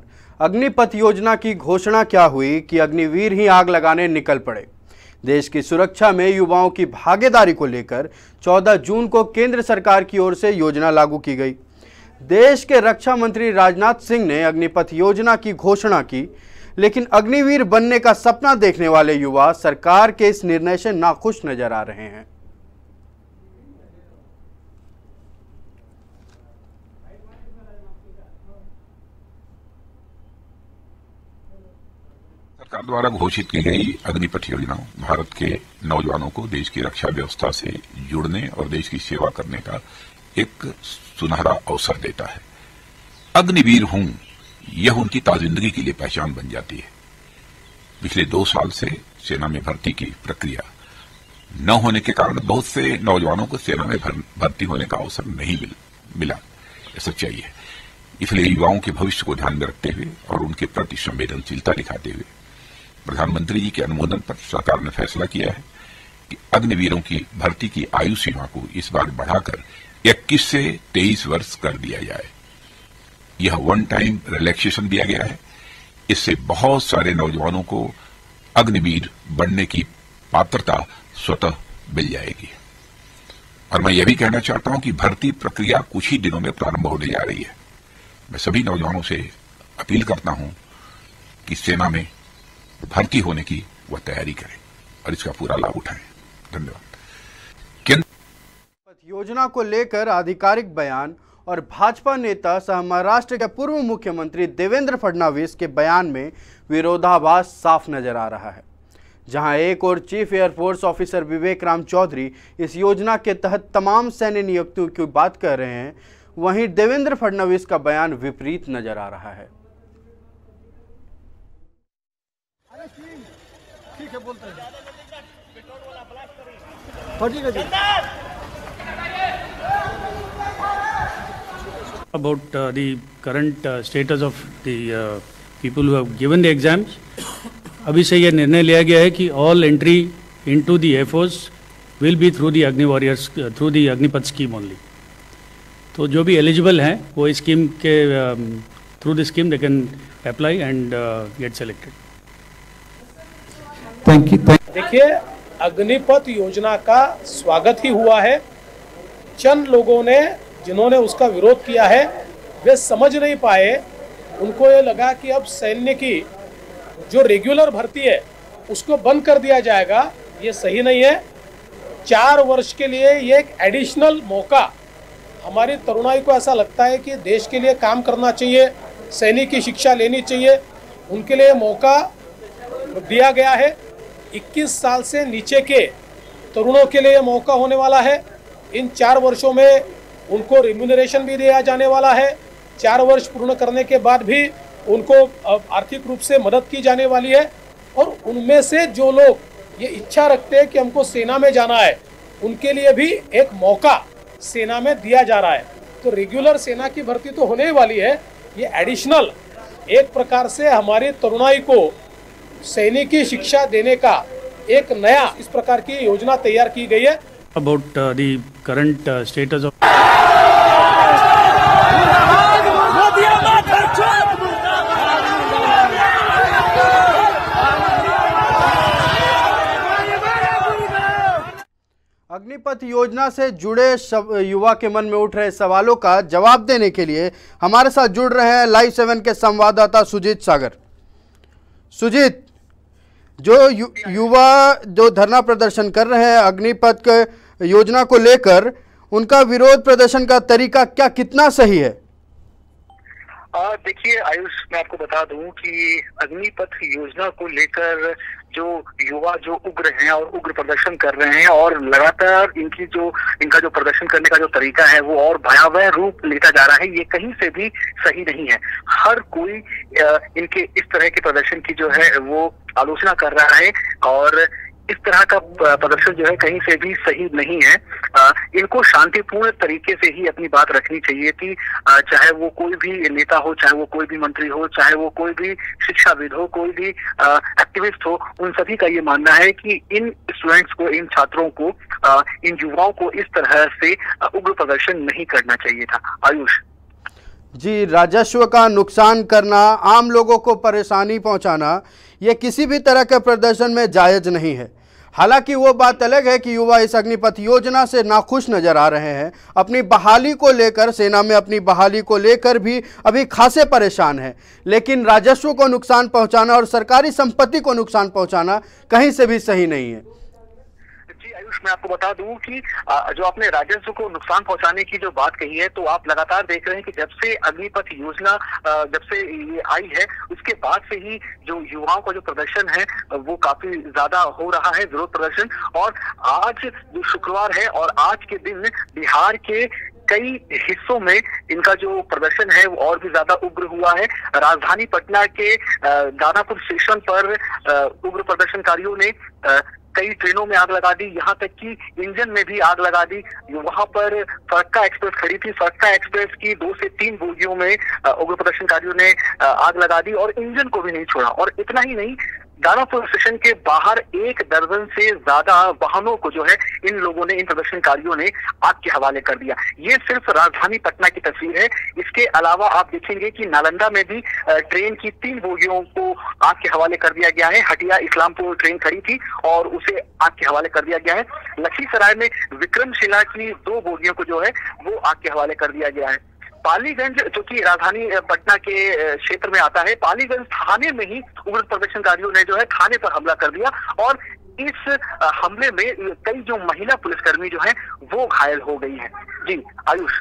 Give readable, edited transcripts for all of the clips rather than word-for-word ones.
अग्निपथ योजना की घोषणा क्या हुई कि अग्निवीर ही आग लगाने निकल पड़े। देश की सुरक्षा में युवाओं की भागीदारी को लेकर 14 जून को केंद्र सरकार की ओर से योजना लागू की गई। देश के रक्षा मंत्री राजनाथ सिंह ने अग्निपथ योजना की घोषणा की, लेकिन अग्निवीर बनने का सपना देखने वाले युवा सरकार के इस निर्णय से नाखुश नजर आ रहे हैं। सरकार द्वारा घोषित की गई अग्निपथ योजना भारत के नौजवानों को देश की रक्षा व्यवस्था से जुड़ने और देश की सेवा करने का एक सुनहरा अवसर देता है। अग्निवीर हूं, यह उनकी ताजिंदगी के लिए पहचान बन जाती है। पिछले 2 साल से सेना में भर्ती की प्रक्रिया न होने के कारण बहुत से नौजवानों को सेना में भर्ती होने का अवसर नहीं मिला। यह सच्चाई है। इसलिए युवाओं के भविष्य को ध्यान में रखते हुए और उनके प्रति संवेदनशीलता दिखाते हुए प्रधानमंत्री जी के अनुमोदन पर सरकार ने फैसला किया है कि अग्निवीरों की भर्ती की आयु सीमा को इस बार बढ़ाकर 21 से 23 वर्ष कर दिया जाए। यह वन टाइम रिलैक्सेशन दिया गया है। इससे बहुत सारे नौजवानों को अग्निवीर बनने की पात्रता स्वतः मिल जाएगी। और मैं यह भी कहना चाहता हूं कि भर्ती प्रक्रिया कुछ ही दिनों में प्रारंभ होने जा रही है। मैं सभी नौजवानों से अपील करता हूं कि सेना में भर्ती होने की वह तैयारी करें और इसका पूरा लाभ उठाएं। धन्यवाद। योजना को लेकर आधिकारिक बयान और भाजपा नेता सह महाराष्ट्र के पूर्व मुख्यमंत्री देवेंद्र फडणवीस के बयान में विरोधाभास साफ नजर आ रहा है। जहां एक और चीफ एयरफोर्स ऑफिसर विवेक राम चौधरी इस योजना के तहत तमाम सैन्य नियुक्तियों की बात कर रहे हैं, वहीं देवेंद्र फडणवीस का बयान विपरीत नजर आ रहा है। ठीक है, बोलते हैं। About the current status of the people who have given the exams, अभी से यह निर्णय लिया गया है कि all entry into the Air Force will be through the Agni Warriors, through the Agnipath scheme only. तो जो भी एलिजिबल हैं वो इस स्कीम के through the scheme they can apply and get selected. Thank you. देखिए, अग्निपथ योजना का स्वागत ही हुआ है। चंद लोगों ने जिन्होंने उसका विरोध किया है वे समझ नहीं पाए। उनको ये लगा कि अब सैन्य की जो रेगुलर भर्ती है उसको बंद कर दिया जाएगा। ये सही नहीं है। 4 वर्ष के लिए ये एक एडिशनल मौका, हमारी तरुणाई को ऐसा लगता है कि देश के लिए काम करना चाहिए, सैनिक की शिक्षा लेनी चाहिए, उनके लिए मौका दिया गया है। 21 साल से नीचे के तरुणों के लिए मौका होने वाला है। इन 4 वर्षों में उनको रिम्यूनरेशन भी दिया जाने वाला है। 4 वर्ष पूर्ण करने के बाद भी उनको आर्थिक रूप से मदद की जाने वाली है। और उनमें से जो लोग ये इच्छा रखते हैं कि हमको सेना में जाना है, उनके लिए भी एक मौका सेना में दिया जा रहा है। तो रेगुलर सेना की भर्ती तो होने ही वाली है, ये एडिशनल एक प्रकार से हमारी तरुणाई को सैनिक की शिक्षा देने का एक नया इस प्रकार की योजना तैयार की गई है। About the current status of Agnipath योजना से जुड़े युवा के मन में उठ रहे सवालों का जवाब देने के लिए हमारे साथ जुड़ रहे हैं लाइव 7 के संवाददाता सुजीत सागर। सुजीत, जो युवा जो धरना प्रदर्शन कर रहे हैं अग्निपथ योजना को लेकर, उनका विरोध प्रदर्शन का तरीका क्या कितना सही है? देखिए आयुष, मैं आपको बता दूं कि अग्निपथ योजना को लेकर जो युवा जो उग्र हैं और उग्र प्रदर्शन कर रहे हैं और लगातार इनका जो प्रदर्शन करने का जो तरीका है वो और भयावह रूप लेता जा रहा है, ये कहीं से भी सही नहीं है। हर कोई इनके इस तरह के प्रदर्शन की जो है वो आलोचना कर रहा है और इस तरह का प्रदर्शन जो है कहीं से भी सही नहीं है। इनको शांतिपूर्ण तरीके से ही अपनी बात रखनी चाहिए थी। चाहे वो कोई भी नेता हो, चाहे वो कोई भी मंत्री हो, चाहे वो कोई भी शिक्षाविद हो, कोई भी एक्टिविस्ट हो, उन सभी का ये मानना है कि इन स्टूडेंट्स को, इन छात्रों को, इन युवाओं को इस तरह से उग्र प्रदर्शन नहीं करना चाहिए था। आयुष, जी, राजस्व का नुकसान करना, आम लोगों को परेशानी पहुंचाना, ये किसी भी तरह के प्रदर्शन में जायज नहीं है। हालांकि वो बात अलग है कि युवा इस अग्निपथ योजना से नाखुश नजर आ रहे हैं। अपनी बहाली को लेकर, सेना में अपनी बहाली को लेकर भी अभी खासे परेशान हैं। लेकिन राजस्व को नुकसान पहुंचाना और सरकारी संपत्ति को नुकसान पहुंचाना कहीं से भी सही नहीं है। आयुष, मैं आपको बता दूं कि जो आपने राजस्व को नुकसान पहुंचाने की जो बात कही है, तो आप लगातार देख रहे हैं कि जब से अग्निपथ योजना जब से ये आई है, उसके बाद से ही जो युवाओं का जो प्रदर्शन है वो काफी ज्यादा हो रहा है, विरोध प्रदर्शन। और आज जो शुक्रवार है और आज के दिन बिहार के कई हिस्सों में इनका जो प्रदर्शन है वो और भी ज्यादा उग्र हुआ है। राजधानी पटना के दानापुर स्टेशन पर उग्र प्रदर्शनकारियों ने कई ट्रेनों में आग लगा दी, यहाँ तक कि इंजन में भी आग लगा दी। वहां पर फरक्का एक्सप्रेस खड़ी थी, फरक्का एक्सप्रेस की 2 से 3 बोगियों में उग्र प्रदर्शनकारियों ने आग लगा दी और इंजन को भी नहीं छोड़ा। और इतना ही नहीं, दानापुर स्टेशन के बाहर 1 दर्जन से ज्यादा वाहनों को जो है इन लोगों ने, इन प्रदर्शनकारियों ने आग के हवाले कर दिया। ये सिर्फ राजधानी पटना की तस्वीर है। इसके अलावा आप देखेंगे कि नालंदा में भी ट्रेन की 3 बोगियों को आग के हवाले कर दिया गया है। हटिया इस्लामपुर ट्रेन खड़ी थी और उसे आग के हवाले कर दिया गया है। लखीसराय में विक्रमशिला की 2 बोगियों को जो है वो आग के हवाले कर दिया गया है। पालीगंज, जो कि राजधानी पटना के क्षेत्र में आता है, पालीगंज थाने में ही उग्र प्रदर्शनकारियों ने जो है थाने पर हमला कर दिया और इस हमले में कई जो महिला पुलिसकर्मी जो हैं वो घायल हो गई हैं। जी आयुष।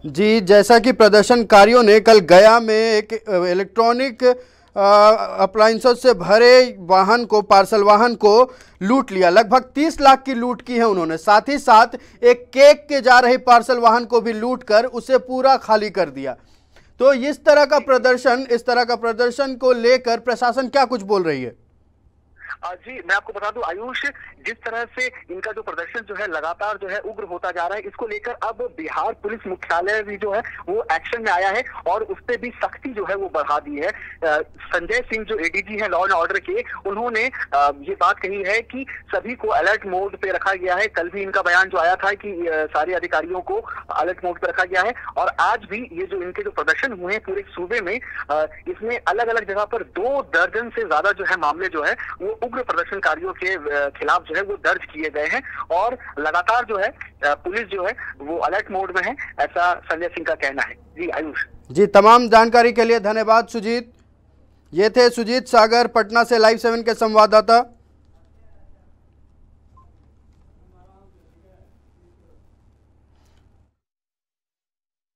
जी, जैसा कि प्रदर्शनकारियों ने कल गया में एक इलेक्ट्रॉनिक अप्लायंसेस से भरे वाहन को, पार्सल वाहन को लूट लिया। लगभग 30 लाख की लूट की है उन्होंने। साथ ही साथ एक केक के जा रही पार्सल वाहन को भी लूट कर उसे पूरा खाली कर दिया। तो इस तरह का प्रदर्शन को लेकर प्रशासन क्या कुछ बोल रही है? जी, मैं आपको बता दूं आयुष, जिस तरह से इनका जो प्रदर्शन जो है लगातार जो है उग्र होता जा रहा है, इसको लेकर अब बिहार पुलिस मुख्यालय भी जो है वो एक्शन में आया है और उस पर भी सख्ती जो है वो बढ़ा दी है। संजय सिंह जो एडीजी हैं लॉ एंड ऑर्डर के, उन्होंने ये बात कही है कि सभी को अलर्ट मोड पे रखा गया है। कल भी इनका बयान जो आया था कि सारे अधिकारियों को अलर्ट मोड पे रखा गया है और आज भी ये जो इनके जो प्रदर्शन हुए हैं पूरे सूबे में, इसमें अलग अलग जगह पर 2 दर्जन से ज्यादा जो है मामले जो है वो उग्र प्रदर्शनकारियों के खिलाफ जो है वो दर्ज किए गए हैं और लगातार जो है पुलिस जो है वो अलर्ट मोड में है, ऐसा संजय सिंह का कहना है। जी आयुष। जी, तमाम जानकारी के लिए धन्यवाद सुजीत। ये थे सुजीत सागर पटना से लाइव 7 के संवाददाता।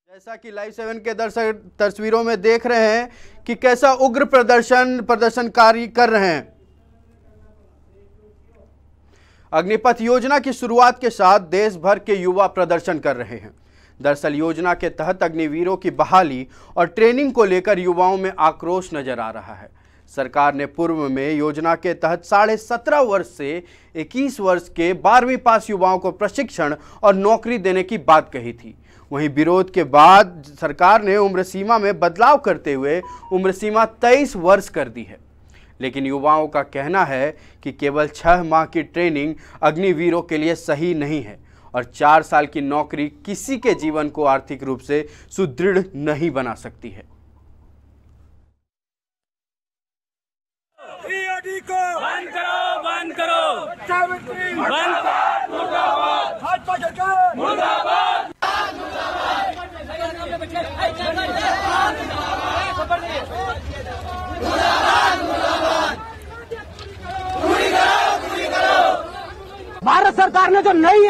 जैसा कि लाइव 7 के दर्शक तस्वीरों में देख रहे हैं कि कैसा उग्र प्रदर्शनकारी कर रहे हैं। अग्निपथ योजना की शुरुआत के साथ देश भर के युवा प्रदर्शन कर रहे हैं। दरअसल योजना के तहत अग्निवीरों की बहाली और ट्रेनिंग को लेकर युवाओं में आक्रोश नजर आ रहा है। सरकार ने पूर्व में योजना के तहत 17.5 वर्ष से 21 वर्ष के 12वीं पास युवाओं को प्रशिक्षण और नौकरी देने की बात कही थी। वहीं विरोध के बाद सरकार ने उम्र सीमा में बदलाव करते हुए उम्र सीमा 23 वर्ष कर दी है। लेकिन युवाओं का कहना है कि केवल 6 माह की ट्रेनिंग अग्निवीरों के लिए सही नहीं है और 4 साल की नौकरी किसी के जीवन को आर्थिक रूप से सुदृढ़ नहीं बना सकती है। बंद करो, बंद करो, मुर्दाबाद। भारत सरकार ने जो नई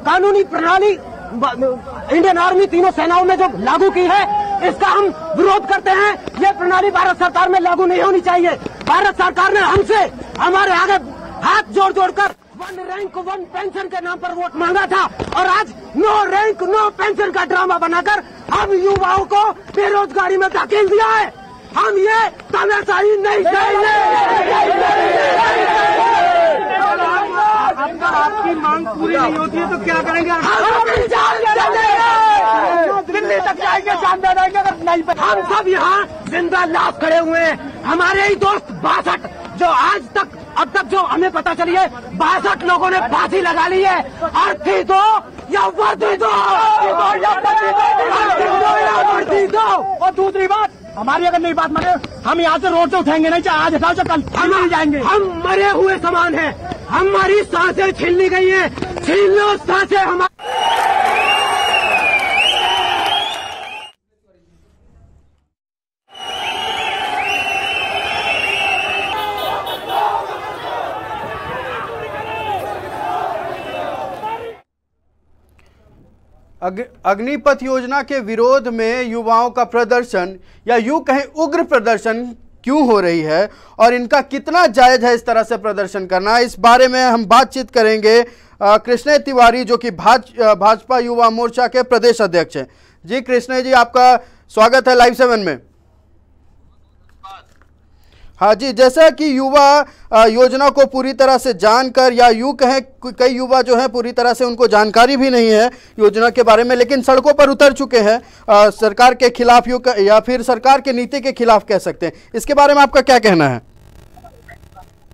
कानूनी प्रणाली इंडियन आर्मी तीनों सेनाओं में जो लागू की है, इसका हम विरोध करते हैं। ये प्रणाली भारत सरकार में लागू नहीं होनी चाहिए। भारत सरकार ने हमसे हमारे आगे हाथ जोड़ जोड़कर 1 रैंक 1 पेंशन के नाम पर वोट मांगा था और आज 9 रैंक 9 पेंशन का ड्रामा बनाकर हम युवाओं को बेरोजगारी में धकेल दिया है। हम ये तानाशाही नहीं अगर आपकी मांग पूरी नहीं होती है तो क्या करेंगे? दिल्ली तक जाएंगे, जान दे देंगे अगर नहीं। हम सब यहाँ जिंदा लाश खड़े हुए हैं। हमारे ही दोस्त 62 जो आज तक अब तक जो हमें पता चली है 62 लोगों ने फांसी लगा ली है। अर्थी दो या वर्दी दो, और दूसरी बात, हमारी अगर नहीं बात माने हम यहाँ से रोड से उठेंगे नहीं, चाहे आज हटाओ चाहे कल, हम नहीं जाएंगे। हम मरे हुए समान हैं, हमारी सांसें छीन ली गई हैं, छीन लो सांसें हमारी। अग्निपथ योजना के विरोध में युवाओं का प्रदर्शन या यूं कहें उग्र प्रदर्शन क्यों हो रही है और इनका कितना जायज है इस तरह से प्रदर्शन करना, इस बारे में हम बातचीत करेंगे कृष्ण तिवारी जो कि भाजपा युवा मोर्चा के प्रदेश अध्यक्ष हैं। जी कृष्ण जी, आपका स्वागत है लाइव 7 में। हाँ जी, जैसा कि युवा योजना को पूरी तरह से जानकर या यूं कहें कई युवा जो हैं पूरी तरह से उनको जानकारी भी नहीं है योजना के बारे में, लेकिन सड़कों पर उतर चुके हैं सरकार के खिलाफ या फिर सरकार के नीति के खिलाफ कह सकते हैं, इसके बारे में आपका क्या कहना है?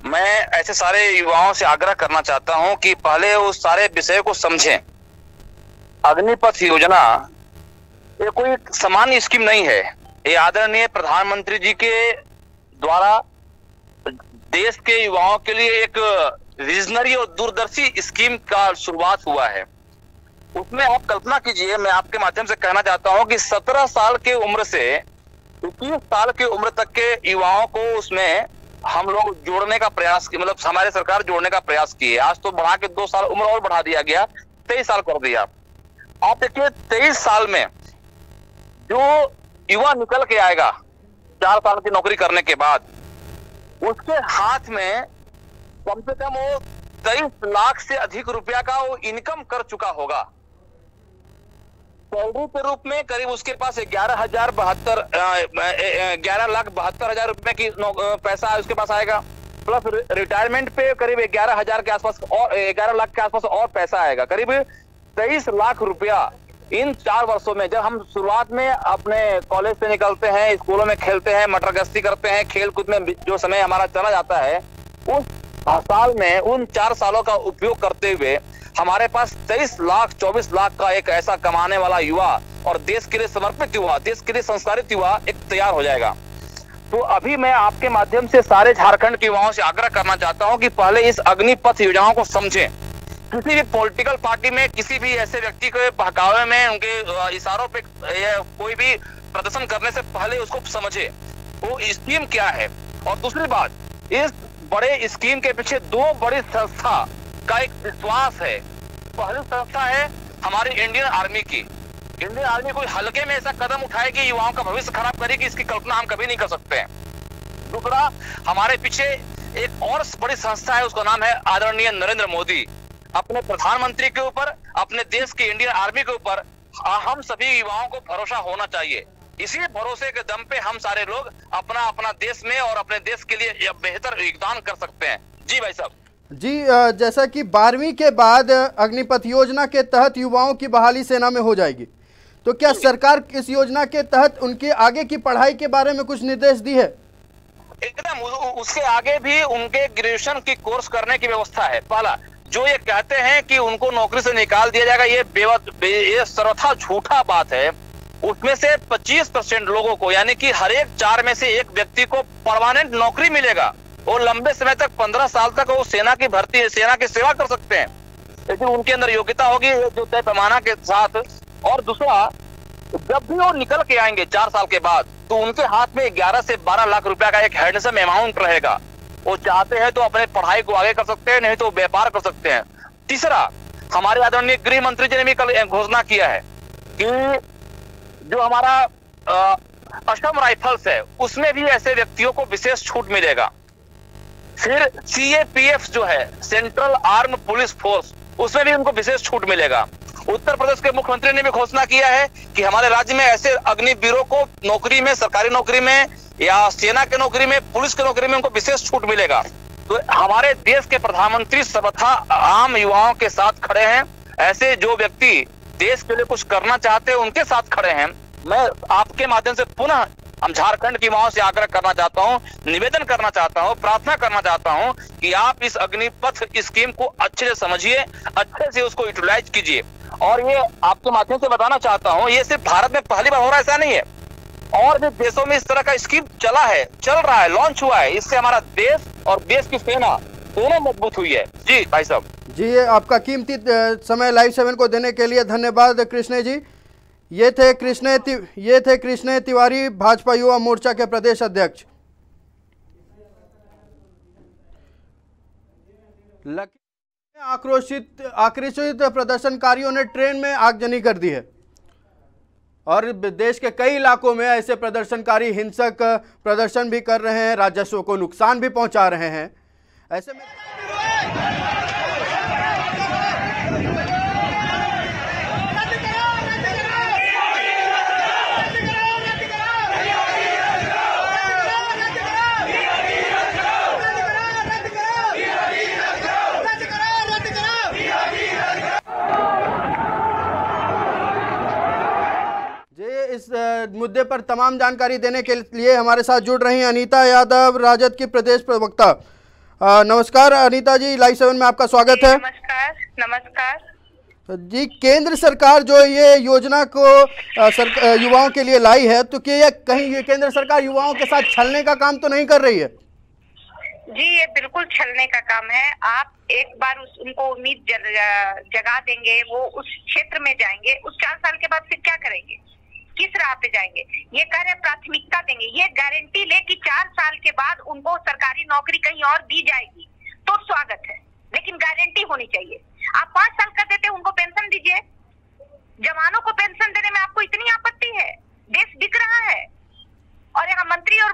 मैं ऐसे सारे युवाओं से आग्रह करना चाहता हूं कि पहले उस सारे विषय को समझें। अग्निपथ योजना ये कोई सामान्य स्कीम नहीं है, ये आदरणीय प्रधानमंत्री जी के द्वारा देश के युवाओं के लिए एक विजनरी और दूरदर्शी स्कीम का शुरुआत हुआ है। उसमें आप कल्पना कीजिए, मैं आपके माध्यम से कहना चाहता हूं कि 17 साल के उम्र से 21 साल की उम्र तक के युवाओं को उसमें हम लोग जोड़ने का प्रयास किया, मतलब हमारे सरकार जोड़ने का प्रयास की है। आज तो बढ़ा के 2 साल उम्र और बढ़ा दिया गया, 23 साल कर दिया। आप देखिए 23 साल में जो युवा निकल के आएगा 4 साल की नौकरी करने के बाद, उसके हाथ में कम से कम वो 23 लाख से अधिक रुपया का वो इनकम कर चुका होगा। सैलरी के रूप में करीब उसके पास 11,72,000 रुपए की पैसा उसके पास आएगा, प्लस रिटायरमेंट पे करीब 11,000 के आसपास और 11 लाख के आसपास और पैसा आएगा, करीब 23 लाख रुपया इन 4 वर्षों में। जब हम शुरुआत में अपने कॉलेज से निकलते हैं, स्कूलों में खेलते हैं, मटर गश्ती करते हैं, खेल कूद में जो समय हमारा चला जाता है, उस साल में उन 4 सालों का उपयोग करते हुए हमारे पास 23 लाख 24 लाख का एक ऐसा कमाने वाला युवा और देश के लिए समर्पित युवा, देश के लिए संस्कारित युवा एक तैयार हो जाएगा। तो अभी मैं आपके माध्यम से सारे झारखंड के युवाओं से आग्रह करना चाहता हूं कि पहले इस अग्निपथ योजनाओं को समझें। किसी भी पॉलिटिकल पार्टी में किसी भी ऐसे व्यक्ति के बहकावे में उनके इशारों पे कोई भी प्रदर्शन करने से पहले उसको समझे वो स्कीम क्या है। और दूसरी बात, इस बड़े स्कीम के पीछे 2 बड़ी संस्था का एक विश्वास है। पहली संस्था है हमारी इंडियन आर्मी की। इंडियन आर्मी कोई हल्के में ऐसा कदम उठाएगी युवाओं का भविष्य खराब करेगी, इसकी कल्पना हम कभी नहीं कर सकते हैं। दूसरा, हमारे पीछे एक और बड़ी संस्था है, उसका नाम है आदरणीय नरेंद्र मोदी। अपने प्रधानमंत्री के ऊपर, अपने देश की इंडियन आर्मी के ऊपर हम सभी युवाओं को भरोसा होना चाहिए। इसी भरोसे के दम पे हम सारे लोग अपना देश में और अपने देश के लिए बेहतर योगदान कर सकते हैं। जी भाई साहब। जी, जैसा कि 12वीं के बाद अग्निपथ योजना के तहत युवाओं की बहाली सेना में हो जाएगी, तो क्या सरकार इस योजना के तहत उनके आगे की पढ़ाई के बारे में कुछ निर्देश दी है? एकदम, उसके आगे भी उनके ग्रेजुएशन की कोर्स करने की व्यवस्था है। पहला, जो ये कहते हैं कि उनको नौकरी से निकाल दिया जाएगा, ये सर्वथा झूठा बात है। उसमें से 25% लोगों को, यानी कि हर एक 4 में से 1 व्यक्ति को परमानेंट नौकरी मिलेगा। वो लंबे समय तक 15 साल तक वो सेना की भर्ती, सेना की सेवा कर सकते हैं, लेकिन उनके अंदर योग्यता होगी जो तय पैमाना के साथ। और दूसरा, जब भी वो निकल के आएंगे 4 साल के बाद, तो उनके हाथ में 11 से 12 लाख रुपया का एक हैंडसम अमाउंट रहेगा। वो चाहते हैं तो अपने पढ़ाई को आगे कर सकते हैं, नहीं तो व्यापार कर सकते हैं। तीसरा, हमारे आदरणीय गृह मंत्री जी ने भी कल घोषणा किया है कि जो हमारा असम राइफल्स है उसमें भी ऐसे व्यक्तियों को विशेष छूट मिलेगा। फिर CAPF जो है, सेंट्रल आर्म पुलिस फोर्स, उसमें भी उनको विशेष छूट मिलेगा। उत्तर प्रदेश के मुख्यमंत्री ने भी घोषणा किया है कि हमारे राज्य में ऐसे अग्निवीरों को नौकरी में, सरकारी नौकरी में या सेना के नौकरी में, पुलिस की नौकरी में उनको विशेष छूट मिलेगा। तो हमारे देश के प्रधानमंत्री सर्वथा आम युवाओं के साथ खड़े हैं। ऐसे जो व्यक्ति देश के लिए कुछ करना चाहते हैं उनके साथ खड़े हैं। मैं आपके माध्यम से पुनः हम झारखंड की युवाओं से आग्रह करना चाहता हूं, निवेदन करना चाहता हूं, प्रार्थना करना चाहता हूं कि आप इस अग्निपथ स्कीम को अच्छे से समझिए, अच्छे से उसको यूटिलाइज कीजिए। और ये आपके माध्यम से बताना चाहता हूं, ये सिर्फ भारत में पहली बार हो रहा है ऐसा नहीं है, और भी देशों में इस तरह का स्कीम चल रहा है, लॉन्च हुआ है। इससे हमारा देश और देश की सेना दोनों मजबूत हुई है। जी भाई साहब। जी, आपका कीमती समय लाइव 7 को देने के लिए धन्यवाद कृष्ण जी। ये थे कृष्ण तिवारी, भाजपा युवा मोर्चा के प्रदेश अध्यक्ष। आक्रोशित प्रदर्शनकारियों ने ट्रेन में आगजनी कर दी है और देश के कई इलाकों में ऐसे प्रदर्शनकारी हिंसक प्रदर्शन भी कर रहे हैं, राजस्व को नुकसान भी पहुंचा रहे हैं। ऐसे में इस मुद्दे पर तमाम जानकारी देने के लिए हमारे साथ जुड़ रही हैं अनीता यादव, राजद की प्रदेश प्रवक्ता। नमस्कार अनीता जी, लाइव 7 में आपका स्वागत है। नमस्कार जी, केंद्र सरकार जो ये योजना को युवाओं के लिए लाई है, तो क्या कहीं ये केंद्र सरकार युवाओं के साथ छलने का काम तो नहीं कर रही है? जी, ये बिल्कुल छलने का काम है। आप एक बार उनको उम्मीद जगा देंगे, वो उस क्षेत्र में जाएंगे, उस 4 साल के बाद फिर क्या करेंगे, किस राह पे जाएंगे? ये कह रहे प्राथमिकता देंगे, ये गारंटी ले कि 4 साल के बाद उनको सरकारी नौकरी कहीं और दी जाएगी तो स्वागत है, लेकिन गारंटी होनी चाहिए। आप 5 साल कर देते, उनको पेंशन दीजिए। जवानों को पेंशन देने में आपको इतनी आपत्ति है? देश बिक रहा है और यहाँ मंत्री और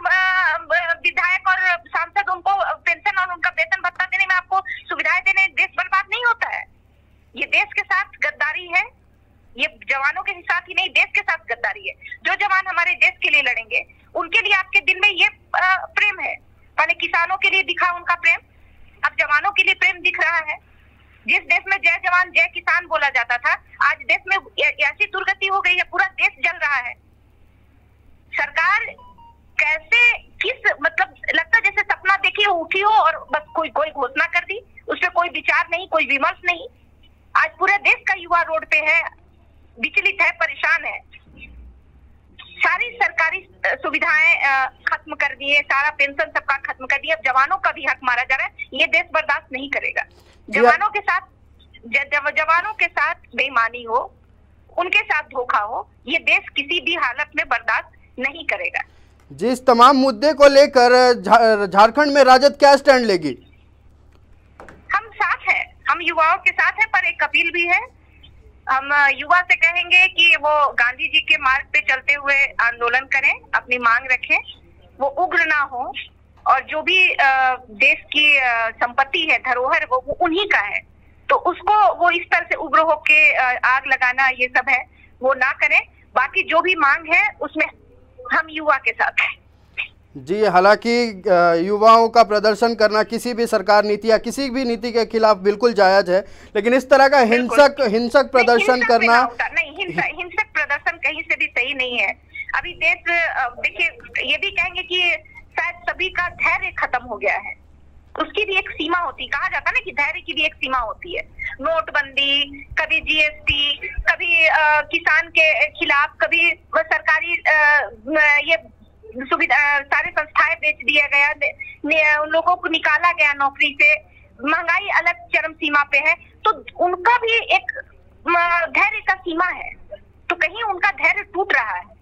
विधायक और सांसद उनको पेंशन और उनका वेतन भत्ता देने में आपको सुविधाएं देने देश बर्बाद नहीं होता है? ये देश के साथ गद्दारी है, ये जवानों के साथ ही नहीं देश के साथ गद्दारी है। जो जवान हमारे देश के लिए लड़ेंगे उनके लिए आपके दिल में ये प्रेम है। पहले किसानों के लिए दिखा उनका प्रेम, अब जवानों के लिए प्रेम दिख रहा है। जिस देश में जय जवान जय किसान बोला जाता था, आज देश में ऐसी दुर्गति हो गई है, पूरा देश जल रहा है। सरकार कैसे किस मतलब लगता जैसे सपना देखी हो, उठी हो और बस कोई घोषणा कर दी, उस पर कोई विचार नहीं, कोई विमर्श नहीं। आज पूरे देश का युवा रोड पे है, विचलित है, परेशान है। सारी सरकारी सुविधाएं खत्म कर दिए, सारा पेंशन सबका खत्म कर दिया, अब जवानों का भी हक मारा जा रहा है। ये देश बर्दाश्त नहीं करेगा। जवानों के साथ बेईमानी हो, उनके साथ धोखा हो, ये देश किसी भी हालत में बर्दाश्त नहीं करेगा। जिस तमाम मुद्दे को लेकर झारखंड में राजद क्या स्टैंड लेगी? हम साथ हैं, हम युवाओं के साथ हैं, पर एक अपील भी है। हम युवा से कहेंगे कि वो गांधी जी के मार्ग पे चलते हुए आंदोलन करें, अपनी मांग रखें, वो उग्र ना हो, और जो भी देश की संपत्ति है, धरोहर, वो उन्हीं का है, तो उसको वो इस तरह से उग्र होके आग लगाना ये सब है, वो ना करें। बाकी जो भी मांग है उसमें हम युवा के साथ हैं। जी, हालांकि युवाओं का प्रदर्शन करना किसी भी सरकार नीति या किसी भी नीति के खिलाफ बिल्कुल जायज है, लेकिन इस तरह का हिंसक प्रदर्शन करना नहीं, हिंसक प्रदर्शन कहीं से भी सही नहीं है। अभी देश देखिए, ये भी कहेंगे कि शायद सभी का धैर्य खत्म हो गया है, उसकी भी एक सीमा होती है। कहा जाता है ना कि धैर्य की भी एक सीमा होती है। नोटबंदी, कभी जीएसटी, कभी किसान के खिलाफ, कभी सरकारी ये सुविधा, सारे संस्थाएं बेच दिया गया, लोगों को निकाला गया नौकरी से, महंगाई अलग चरम सीमा पे है, तो उनका भी एक धैर्य का सीमा है, तो कहीं उनका धैर्य टूट रहा है।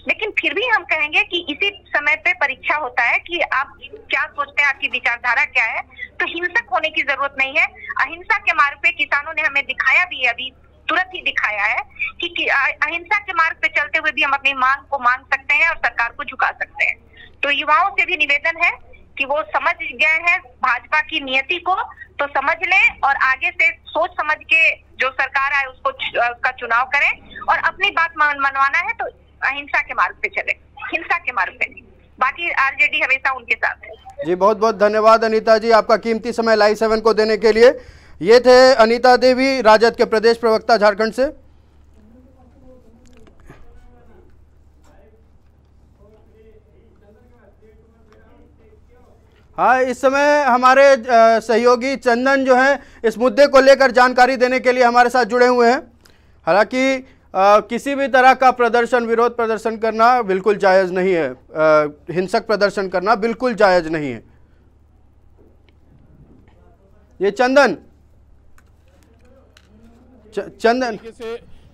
लेकिन फिर भी हम कहेंगे कि इसी समय पे परीक्षा होता है कि आप क्या सोचते हैं, आपकी विचारधारा क्या है। तो हिंसक होने की जरूरत नहीं है। अहिंसा के मार्ग पे किसानों ने हमें दिखाया भी है, अभी तुरंत ही दिखाया है कि अहिंसा के मार्ग पे चलते हुए भी हम अपनी मांग को मांग सकते हैं और सरकार को झुका सकते हैं। तो युवाओं से भी निवेदन है कि वो समझ गए हैं भाजपा की नियति को, तो समझ लें और आगे से सोच समझ के जो सरकार आए उसका चुनाव करें, और अपनी बात मनवाना है तो अहिंसा के मार्ग पे चले, हिंसा के मार्ग पे नहीं। बाकी आरजेडी हमेशा उनके साथ है। जी, बहुत बहुत धन्यवाद अनीता जी, आपका कीमती समय लाइव 7 को देने के लिए। ये थे अनीता देवी, राजद के प्रदेश प्रवक्ता झारखंड से। हाँ, इस समय हमारे सहयोगी चंदन जो है इस मुद्दे को लेकर जानकारी देने के लिए हमारे साथ जुड़े हुए हैं। हालांकि किसी भी तरह का प्रदर्शन, विरोध प्रदर्शन करना बिल्कुल जायज़ नहीं है, हिंसक प्रदर्शन करना बिल्कुल जायज़ नहीं है। ये चंदन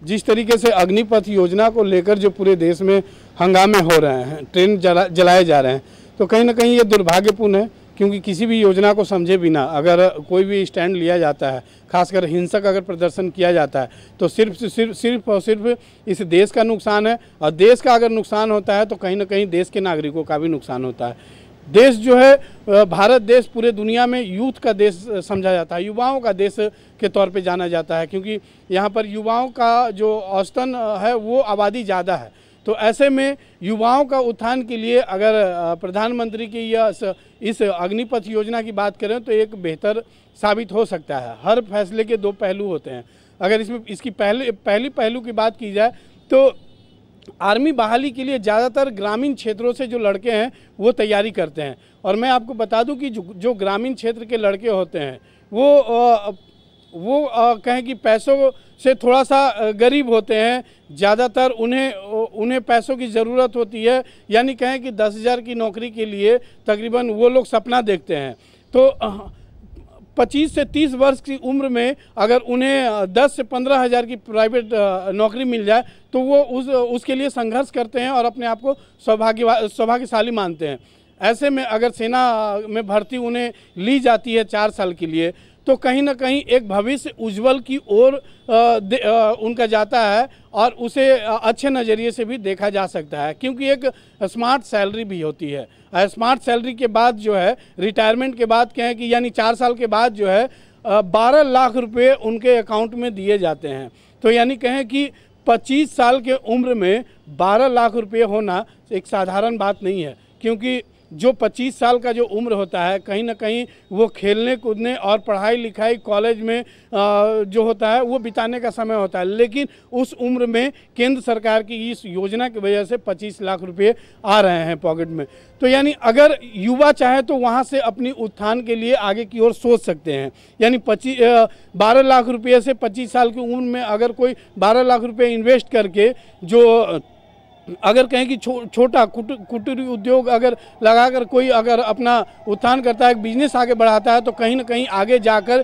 जिस तरीके से अग्निपथ योजना को लेकर जो पूरे देश में हंगामे हो रहे हैं, ट्रेन जलाए जा रहे हैं, तो कहीं ना कहीं ये दुर्भाग्यपूर्ण है, क्योंकि किसी भी योजना को समझे बिना अगर कोई भी स्टैंड लिया जाता है, खासकर हिंसक अगर प्रदर्शन किया जाता है, तो सिर्फ और सिर्फ इस देश का नुकसान है। और देश का अगर नुकसान होता है तो कहीं ना कहीं देश के नागरिकों का भी नुकसान होता है। देश जो है, भारत देश पूरे दुनिया में यूथ का देश समझा जाता है, युवाओं का देश के तौर पे जाना जाता है, क्योंकि यहाँ पर युवाओं का जो औसतन है वो आबादी ज़्यादा है। तो ऐसे में युवाओं का उत्थान के लिए अगर प्रधानमंत्री की इस अग्निपथ योजना की बात करें तो एक बेहतर साबित हो सकता है। हर फैसले के दो पहलू होते हैं। अगर इसकी पहली पहलू की बात की जाए तो आर्मी बहाली के लिए ज़्यादातर ग्रामीण क्षेत्रों से जो लड़के हैं वो तैयारी करते हैं। और मैं आपको बता दूं कि जो ग्रामीण क्षेत्र के लड़के होते हैं वो कहें कि पैसों से थोड़ा सा गरीब होते हैं, ज़्यादातर उन्हें पैसों की ज़रूरत होती है। यानी कहें कि 10,000 की नौकरी के लिए तकरीबन वो लोग सपना देखते हैं। तो 25 से 30 वर्ष की उम्र में अगर उन्हें 10 से 15,000 की प्राइवेट नौकरी मिल जाए तो वो उसके लिए संघर्ष करते हैं और अपने आप को सौभाग्यशाली मानते हैं। ऐसे में अगर सेना में भर्ती उन्हें ली जाती है 4 साल के लिए, तो कहीं ना कहीं एक भविष्य उज्जवल की ओर उनका जाता है और उसे अच्छे नज़रिए से भी देखा जा सकता है, क्योंकि एक स्मार्ट सैलरी भी होती है। स्मार्ट सैलरी के बाद जो है रिटायरमेंट के बाद कहें कि यानी 4 साल के बाद जो है 12 लाख रुपए उनके अकाउंट में दिए जाते हैं। तो यानी कहें कि 25 साल के उम्र में 12 लाख रुपये होना एक साधारण बात नहीं है, क्योंकि जो 25 साल का जो उम्र होता है कहीं ना कहीं वो खेलने कूदने और पढ़ाई लिखाई कॉलेज में जो होता है वो बिताने का समय होता है। लेकिन उस उम्र में केंद्र सरकार की इस योजना की वजह से 25 लाख रुपए आ रहे हैं पॉकेट में। तो यानी अगर युवा चाहे तो वहाँ से अपनी उत्थान के लिए आगे की ओर सोच सकते हैं। यानी 12 लाख रुपये से 25 साल की उम्र में अगर कोई 12 लाख रुपये इन्वेस्ट करके जो अगर कहें कि छोटा कुटीर उद्योग अगर लगाकर कोई अगर अपना उत्थान करता है, बिजनेस आगे बढ़ाता है, तो कहीं ना कहीं आगे जाकर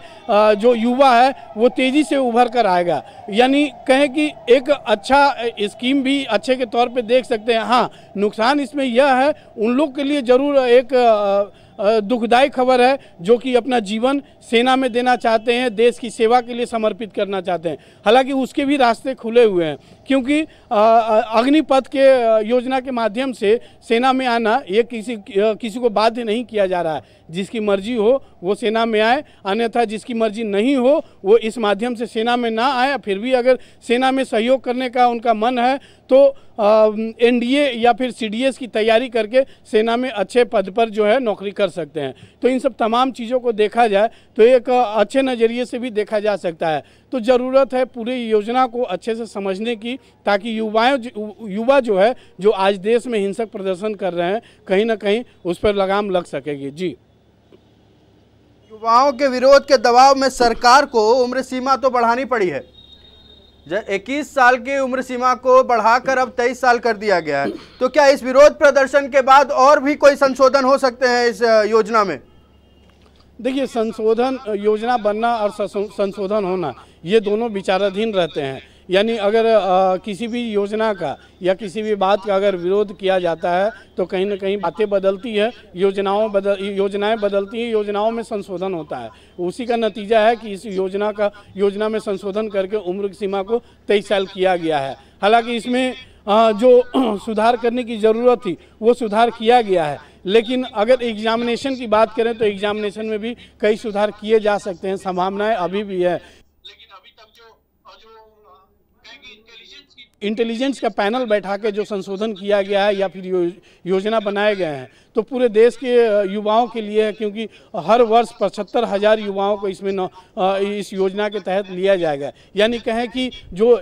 जो युवा है वो तेज़ी से उभर कर आएगा। यानी कहें कि एक अच्छा स्कीम भी अच्छे के तौर पे देख सकते हैं। हाँ, नुकसान इसमें यह है, उन लोग के लिए ज़रूर एक दुखदायी खबर है जो कि अपना जीवन सेना में देना चाहते हैं, देश की सेवा के लिए समर्पित करना चाहते हैं। हालांकि उसके भी रास्ते खुले हुए हैं, क्योंकि अग्निपथ के योजना के माध्यम से सेना में आना ये किसी को बाध्य नहीं किया जा रहा है। जिसकी मर्जी हो वो सेना में आए, अन्यथा जिसकी मर्जी नहीं हो वो इस माध्यम से सेना में ना आए। फिर भी अगर सेना में सहयोग करने का उनका मन है तो एनडीए या फिर सीडीएस की तैयारी करके सेना में अच्छे पद पर जो है नौकरी कर सकते हैं। तो इन सब तमाम चीज़ों को देखा जाए तो एक अच्छे नज़रिए से भी देखा जा सकता है। तो ज़रूरत है पूरी योजना को अच्छे से समझने की, ताकि युवा जो है जो आज देश में हिंसक प्रदर्शन कर रहे हैं कहीं ना कहीं उस पर लगाम लग सकेगी। जी, युवाओं के विरोध के दबाव में सरकार को उम्र सीमा तो बढ़ानी पड़ी है। 21 साल की उम्र सीमा को बढ़ाकर अब 23 साल कर दिया गया है। तो क्या इस विरोध प्रदर्शन के बाद और भी कोई संशोधन हो सकते हैं इस योजना में? देखिए, संशोधन योजना बनना और संशोधन होना ये दोनों विचाराधीन रहते हैं। यानी अगर किसी भी योजना का या किसी भी बात का अगर विरोध किया जाता है तो कहीं ना कहीं बातें बदलती है, योजनाएं बदलती हैं, योजनाओं में संशोधन होता है। उसी का नतीजा है कि इस योजना में संशोधन करके उम्र सीमा को 23 साल किया गया है। हालांकि इसमें जो सुधार करने की ज़रूरत थी वो सुधार किया गया है, लेकिन अगर एग्जामिनेशन की बात करें तो एग्जामिनेशन में भी कई सुधार किए जा सकते हैं, संभावनाएं अभी भी है। लेकिन अभी तक जो इंटेलिजेंस का पैनल बैठा के जो संशोधन किया गया है या फिर योजना बनाए गए हैं, तो पूरे देश के युवाओं के लिए है, क्योंकि हर वर्ष 75,000 युवाओं को इसमें इस योजना के तहत लिया जाएगा। यानी कहें कि जो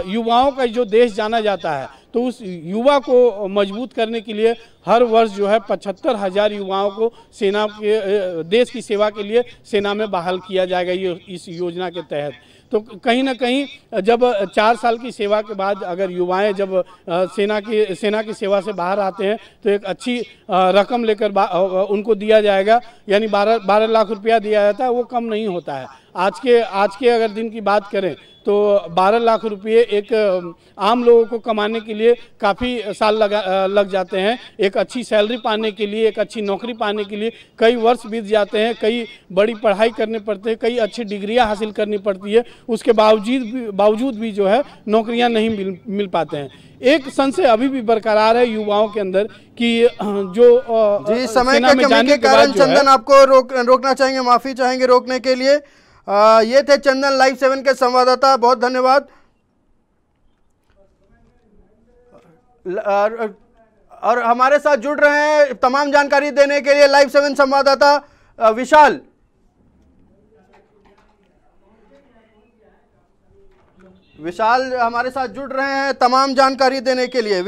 युवाओं का जो देश जाना जाता है, तो उस युवा को मजबूत करने के लिए हर वर्ष जो है 75,000 युवाओं को सेना के देश की सेवा के लिए सेना में बहाल किया जाएगा इस योजना के तहत। तो कहीं ना कहीं जब 4 साल की सेवा के बाद अगर युवाएं जब सेना की सेवा से बाहर आते हैं तो एक अच्छी रकम लेकर उनको दिया जाएगा, यानी 12 लाख रुपया दिया जाता है, वो कम नहीं होता है। आज के अगर दिन की बात करें तो 12 लाख रुपये एक आम लोगों को कमाने के लिए काफ़ी साल लग जाते हैं। एक अच्छी सैलरी पाने के लिए, एक अच्छी नौकरी पाने के लिए कई वर्ष बीत जाते हैं, कई बड़ी पढ़ाई करनी पड़ती है, कई अच्छी डिग्रियां हासिल करनी पड़ती है, उसके बावजूद भी जो है नौकरियां नहीं मिल पाते हैं। एक संशय अभी भी बरकरार है युवाओं के अंदर कि जो जी समय के कमी के कारण चंदन आपको रोकना चाहेंगे, माफी चाहेंगे रोकने के लिए। ये थे चंदन लाइव 7 के संवाददाता, बहुत धन्यवाद। और हमारे साथ जुड़ रहे हैं तमाम जानकारी देने के लिए लाइव 7 संवाददाता विशाल। विशाल हमारे साथ जुड़ रहे हैं तमाम जानकारी देने के लिए।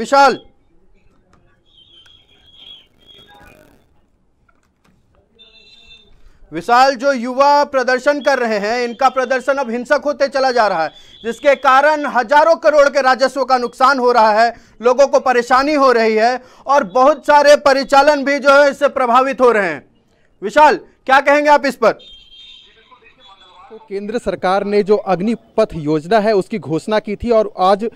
विशाल, जो युवा प्रदर्शन कर रहे हैं, इनका प्रदर्शन अब हिंसक होते चला जा रहा है, जिसके कारण हजारों करोड़ के राजस्व का नुकसान हो रहा है, लोगों को परेशानी हो रही है और बहुत सारे परिचालन भी जो है इससे प्रभावित हो रहे हैं। विशाल, क्या कहेंगे आप इस पर? तो केंद्र सरकार ने जो अग्निपथ योजना है उसकी घोषणा की थी और आज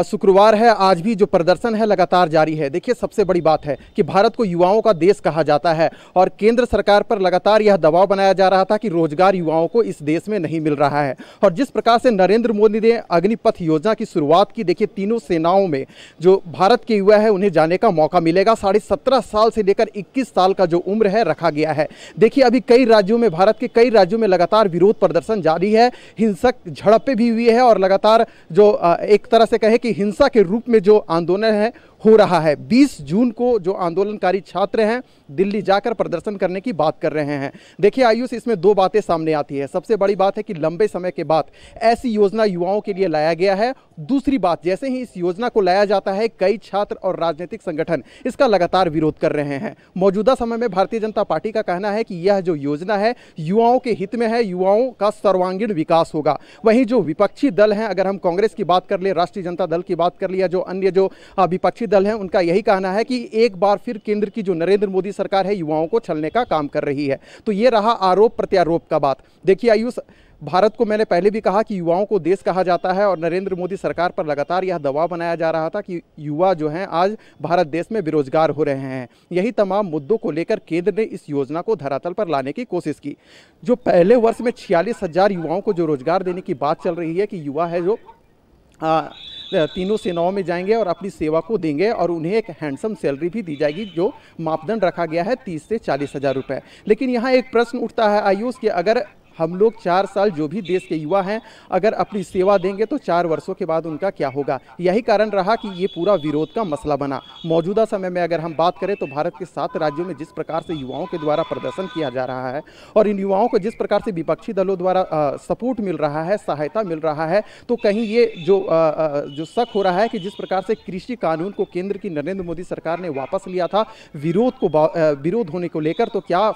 शुक्रवार है, आज भी जो प्रदर्शन है लगातार जारी है। देखिए, सबसे बड़ी बात है कि भारत को युवाओं का देश कहा जाता है और केंद्र सरकार पर लगातार यह दबाव बनाया जा रहा था कि रोजगार युवाओं को इस देश में नहीं मिल रहा है। और जिस प्रकार से नरेंद्र मोदी ने अग्निपथ योजना की शुरुआत की, देखिए तीनों सेनाओं में जो भारत के युवा है उन्हें जाने का मौका मिलेगा। 17.5 साल से लेकर 21 साल का जो उम्र है रखा गया है। देखिए, अभी कई राज्यों में, भारत के कई राज्यों में लगातार विरोध प्रदर्शन जारी है, हिंसक झड़पें भी हुई है और लगातार जो एक तरह से कहे कि हिंसा के रूप में जो आंदोलन है हो रहा है। 20 जून को जो आंदोलनकारी छात्र हैं दिल्ली जाकर प्रदर्शन करने की बात कर रहे हैं। देखिए आयुष, इसमें 2 बातें सामने आती है। सबसे बड़ी बात है कि लंबे समय के बाद ऐसी योजना युवाओं के लिए लाया गया है। दूसरी बात, जैसे ही इस योजना को लाया जाता है कई छात्र और राजनीतिक संगठन इसका लगातार विरोध कर रहे हैं। मौजूदा समय में भारतीय जनता पार्टी का कहना है कि यह जो योजना है युवाओं के हित में है, युवाओं का सर्वांगीण विकास होगा। वहीं जो विपक्षी दल हैं, अगर हम कांग्रेस की बात कर ले, राष्ट्रीय जनता दल की बात कर लिया, जो अन्य जो विपक्षी दल हैं, उनका यही कहना है कि एक बार फिर केंद्र की जो नरेंद्र मोदी सरकार है युवाओं को छलने का काम कर रही है। तो ये रहा आरोप प्रत्यारोप का बात। देखिए आयुष, भारत को मैंने पहले भी कहा कि युवाओं को देश कहा जाता है और नरेंद्र मोदी सरकार पर लगातार यह दबाव बनाया जा रहा था कि युवा जो हैं आज भारत देश में बेरोजगार हो रहे हैं। यही तमाम मुद्दों को लेकर केंद्र ने इस योजना को धरातल पर लाने की कोशिश की। जो पहले वर्ष में 46,000 युवाओं को जो रोजगार देने की बात चल रही है कि युवा है जो तीनों सेनाओं में जाएंगे और अपनी सेवा को देंगे और उन्हें एक हैंडसम सैलरी भी दी जाएगी। जो मापदंड रखा गया है 30 से 40,000 रुपये। लेकिन यहाँ एक प्रश्न उठता है आयुष कि अगर हम लोग 4 साल जो भी देश के युवा हैं अगर अपनी सेवा देंगे तो 4 वर्षों के बाद उनका क्या होगा। यही कारण रहा कि ये पूरा विरोध का मसला बना। मौजूदा समय में अगर हम बात करें तो भारत के 7 राज्यों में जिस प्रकार से युवाओं के द्वारा प्रदर्शन किया जा रहा है और इन युवाओं को जिस प्रकार से विपक्षी दलों द्वारा सपोर्ट मिल रहा है, सहायता मिल रहा है, तो कहीं ये जो शक हो रहा है कि जिस प्रकार से कृषि कानून को केंद्र की नरेंद्र मोदी सरकार ने वापस लिया था विरोध होने को लेकर, तो क्या